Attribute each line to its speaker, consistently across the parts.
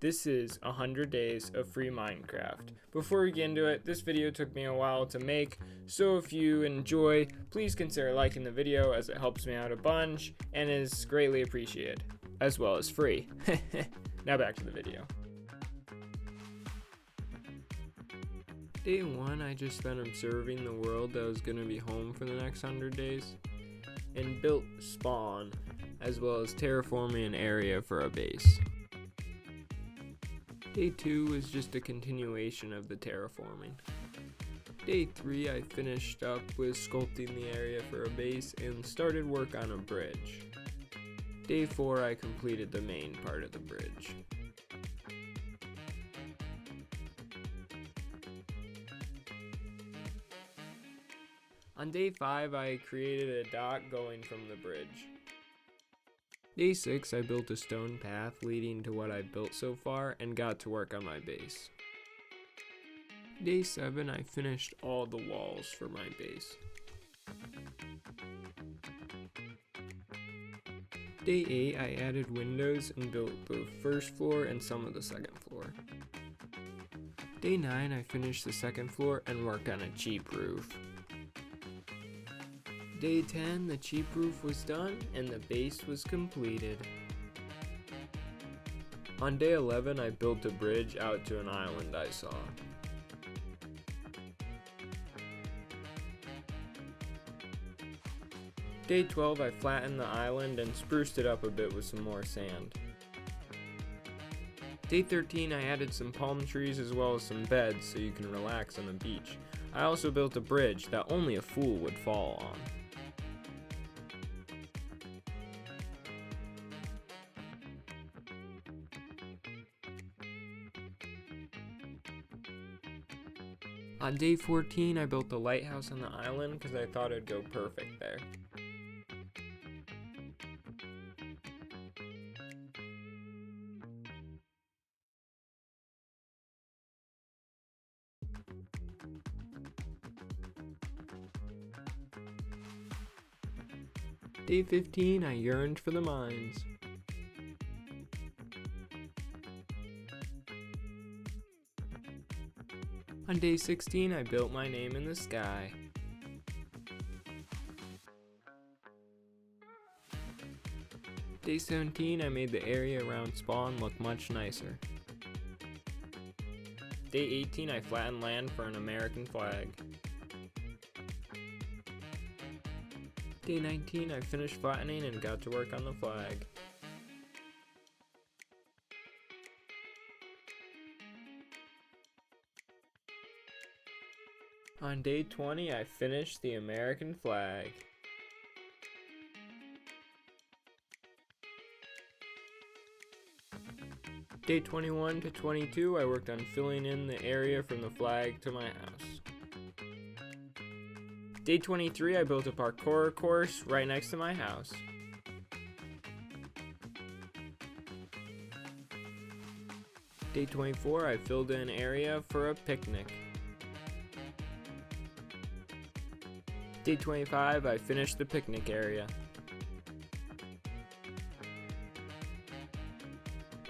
Speaker 1: This is 100 days of free Minecraft. Before we get into it, this video took me a while to make, so if you enjoy, please consider liking the video as it helps me out a bunch and is greatly appreciated, as well as free. Now back to the video. Day 1, I just spent observing the world that was going to be home for the next 100 days, and built spawn, as well as terraforming an area for a base. Day 2 was just a continuation of the terraforming. Day 3, I finished up with sculpting the area for a base and started work on a bridge. Day 4, I completed the main part of the bridge. On day 5, I created a dock going from the bridge. Day 6, I built a stone path leading to what I've built so far and got to work on my base. Day 7, I finished all the walls for my base. Day 8, I added windows and built the first floor and some of the second floor. Day 9, I finished the second floor and worked on a cheap roof. Day 10, the cheap roof was done and the base was completed. On day 11, I built a bridge out to an island I saw. Day 12, I flattened the island and spruced it up a bit with some more sand. Day 13, I added some palm trees as well as some beds so you can relax on the beach. I also built a bridge that only a fool would fall on. On day 14, I built the lighthouse on the island because I thought it'd go perfect there. Day 15, I yearned for the mines. On day 16, I built my name in the sky. Day 17, I made the area around spawn look much nicer. Day 18, I flattened land for an American flag. Day 19, I finished flattening and got to work on the flag. On day 20, I finished the American flag. Day 21 to 22, I worked on filling in the area from the flag to my house. Day 23, I built a parkour course right next to my house. Day 24, I filled in an area for a picnic. Day 25, I finished the picnic area.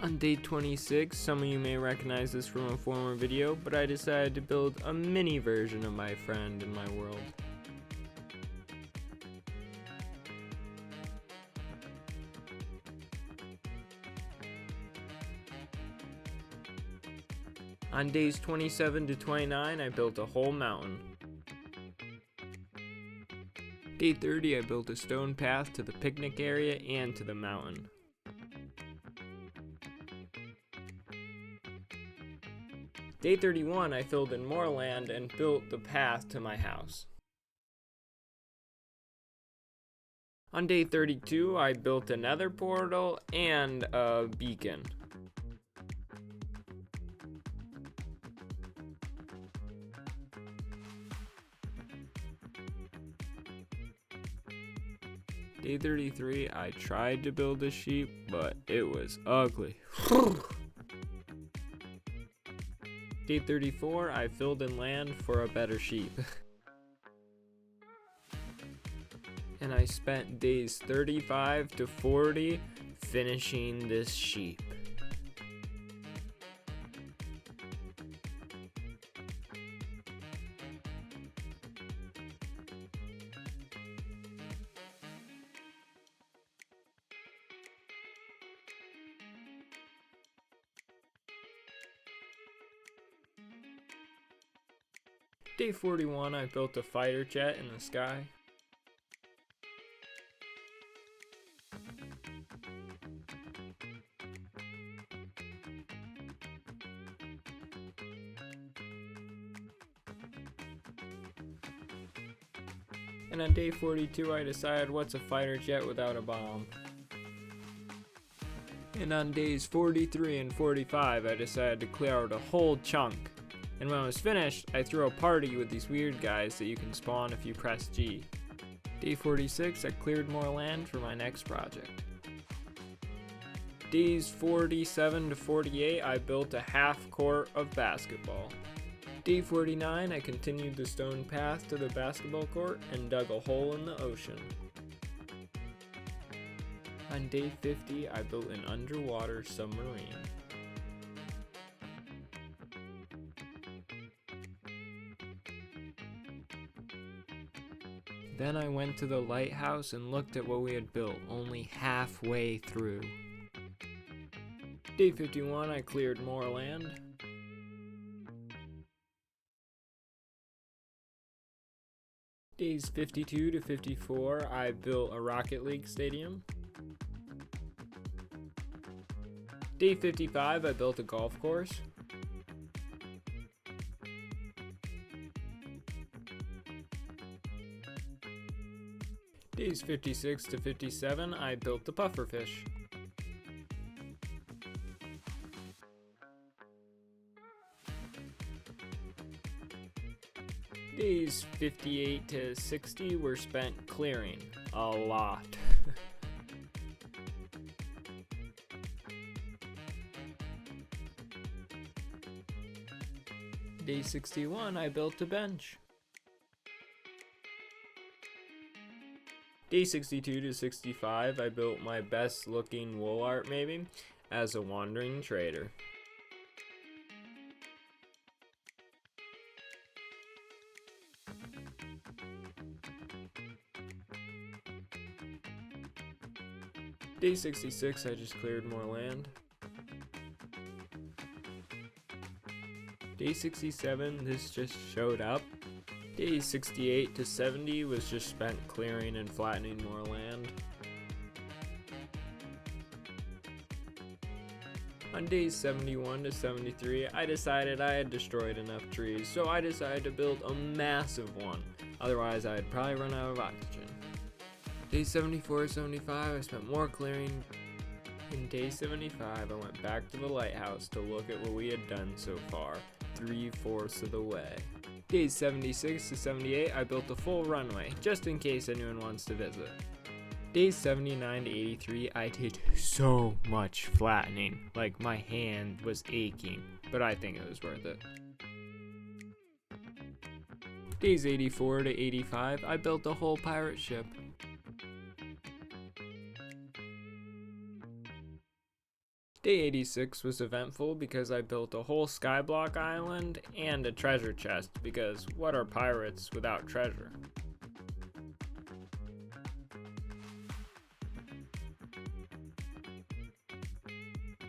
Speaker 1: On day 26, some of you may recognize this from a former video, but I decided to build a mini version of my friend in my world. On days 27 to 29, I built a whole mountain. Day 30, I built a stone path to the picnic area and to the mountain. Day 31, I filled in more land and built the path to my house. On day 32, I built a nether portal and a beacon. Day 33, I tried to build a sheep, but it was ugly. Day 34, I filled in land for a better sheep. And I spent days 35 to 40 finishing this sheep. Day 41, I built a fighter jet in the sky. And on day 42, I decided what's a fighter jet without a bomb. And on days 43 and 45, I decided to clear out a whole chunk. And when I was finished, I threw a party with these weird guys that you can spawn if you press G. Day 46, I cleared more land for my next project. Days 47 to 48, I built a half court of basketball. Day 49, I continued the stone path to the basketball court and dug a hole in the ocean. On day 50, I built an underwater submarine. Then I went to the lighthouse and looked at what we had built, only halfway through. Day 51, I cleared more land. Days 52 to 54, I built a Rocket League stadium. Day 55, I built a golf course. Days 56 to 57, I built the pufferfish. Days 58 to 60 were spent clearing. A lot. Day 61, I built a bench. Day 62 to 65, I built my best looking wool art maybe, as a wandering trader. Day 66, I just cleared more land. Day 67, this just showed up. Day 68 to 70 was just spent clearing and flattening more land. On days 71 to 73, I decided I had destroyed enough trees, so I decided to build a massive one. Otherwise, I'd probably run out of oxygen. Day 74 to 75, I spent more clearing. In day 75, I went back to the lighthouse to look at what we had done so far, 3/4 of the way. Days 76 to 78, I built a full runway, just in case anyone wants to visit. Days 79 to 83, I did so much flattening, like my hand was aching, but I think it was worth it. Days 84 to 85, I built a whole pirate ship. Day 86 was eventful because I built a whole skyblock island and a treasure chest, because what are pirates without treasure?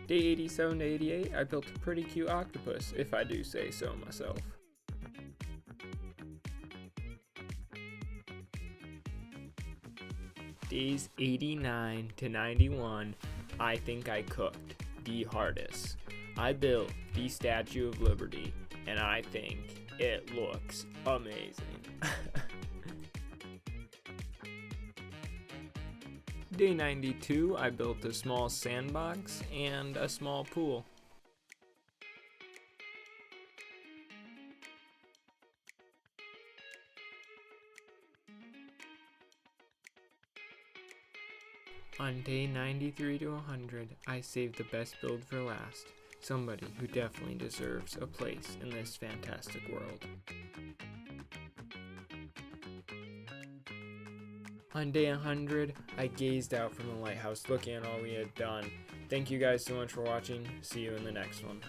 Speaker 1: Day 87 to 88, I built a pretty cute octopus, if I do say so myself. Days 89 to 91, I think I cooked the hardest. I built the Statue of Liberty, and I think it looks amazing. Day 92, I built a small sandbox and a small pool. On day 93 to 100, I saved the best build for last. Somebody who definitely deserves a place in this fantastic world. On day 100, I gazed out from the lighthouse looking at all we had done. Thank you guys so much for watching. See you in the next one.